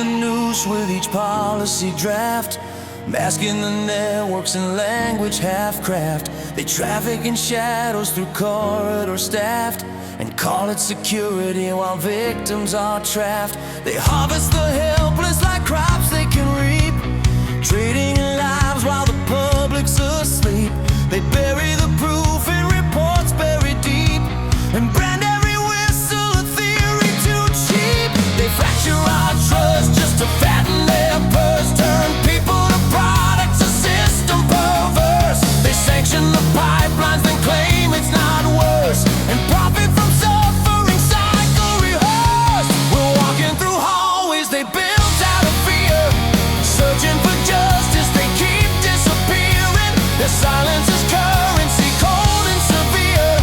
the noose with each policy draft, masking the networks in language half-craft. They traffic in shadows through corridors staffed, and call it security while victims are trapped. They harvest the helpless like crops they can reap, trading in lives while the public's asleep. They bury the proof in reports buried deep, and brand every whistle a theory too cheap. They fracture our trust just to fatten their purse, turn people to products, a system perverse. They sanction the pipelines, then claim it's not worse, and profit from suffering, cycle rehearse. We're walking through hallways they built out of fear, searching for justice, they keep disappearing. Their silence is currency, cold and severe,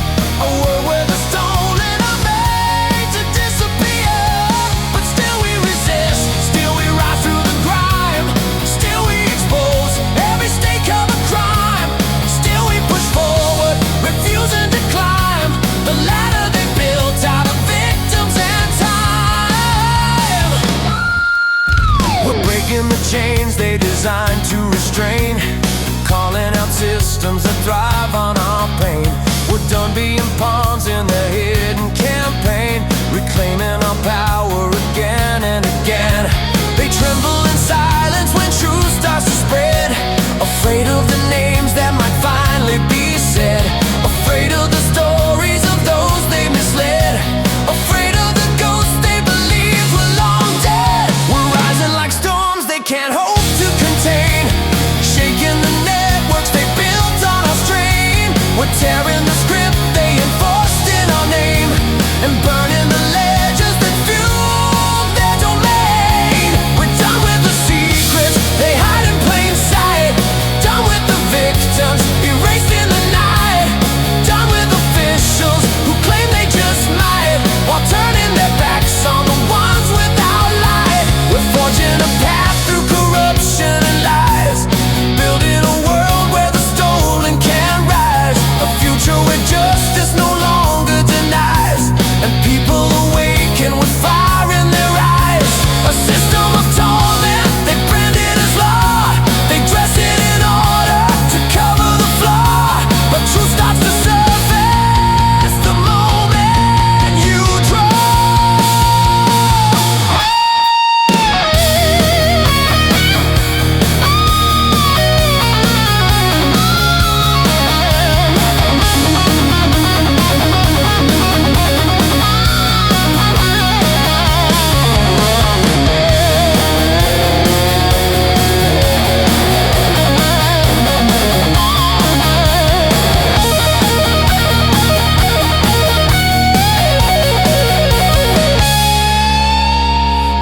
a world where the stolen are made to disappear. But still we resist, still we rise through the grime, still we expose every stake of a crime, still we push forward, refusing to climb the ladder they built out of victims and time. We're breaking the chains they designed to restrain, calling out systems that thrive on our pain. We're done being pawns in their hidden campaign, reclaiming our power again and again. They tremble in silence when truth starts to spread, afraid of the names that might finally be said, afraid of the stories of those they misled, afraid of the ghosts they believed were long dead. We're rising like storms they can't hope to contain, shaking the networks they built on our strain. We're tearing the script they enforced in our name, and burning the legends that fueled their domain. We're done with the secrets they hide in plain sight, done with the victims erased in the night, done with officials who claim they just might, while turning their backs on the ones without light. We're forging a path through corruption and lies, building a world where the stolen can rise, a future where justice no longer denies, and people awaken with fire in their eyes. A system of torment they branded as law, they dress it in order to cover the flaw, but truth starts to surface the moment you draw.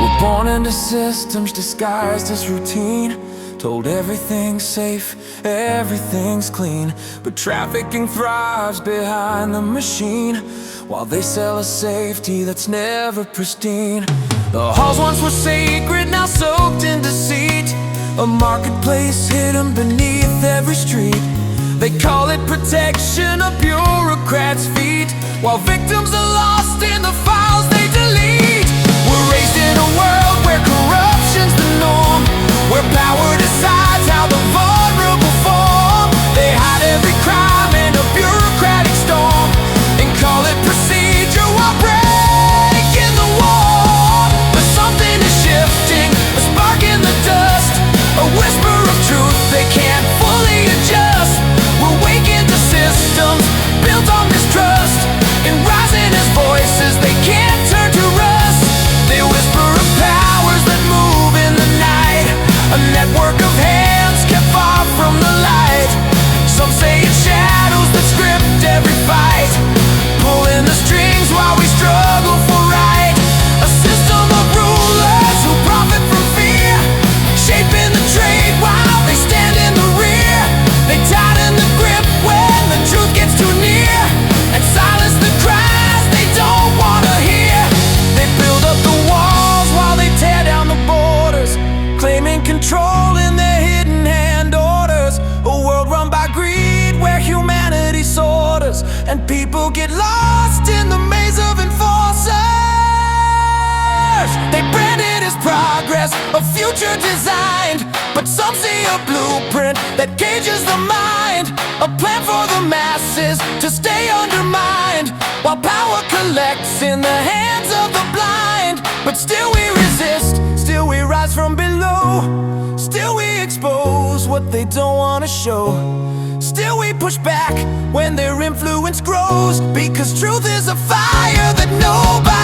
We're born into systems disguised as routine, told everything's safe, everything's clean, but trafficking thrives behind the machine, while they sell a safety that's never pristine. The halls once were sacred, now soaked in deceit, a marketplace hidden beneath every street. They call it protection, a bureaucrat's feat, while victims are lost in the files they delete. We're raised in a world where corruption's the norm, where power decides how the vulnerable form. They hide every crime in a bureaucratic storm, and call it procedure while breaking the wall. But something is shifting, a spark in the dust, a whisper of truth they can't fully adjust. We're waking to systems built on mistrust, and rising as voices they can't turn to future designed, but some see a blueprint that cages the mind. A plan for the masses to stay undermined, while power collects in the hands of the blind. But still we resist, still we rise from below, still we expose what they don't want to show. Still we push back when their influence grows, because truth is a fire that nobody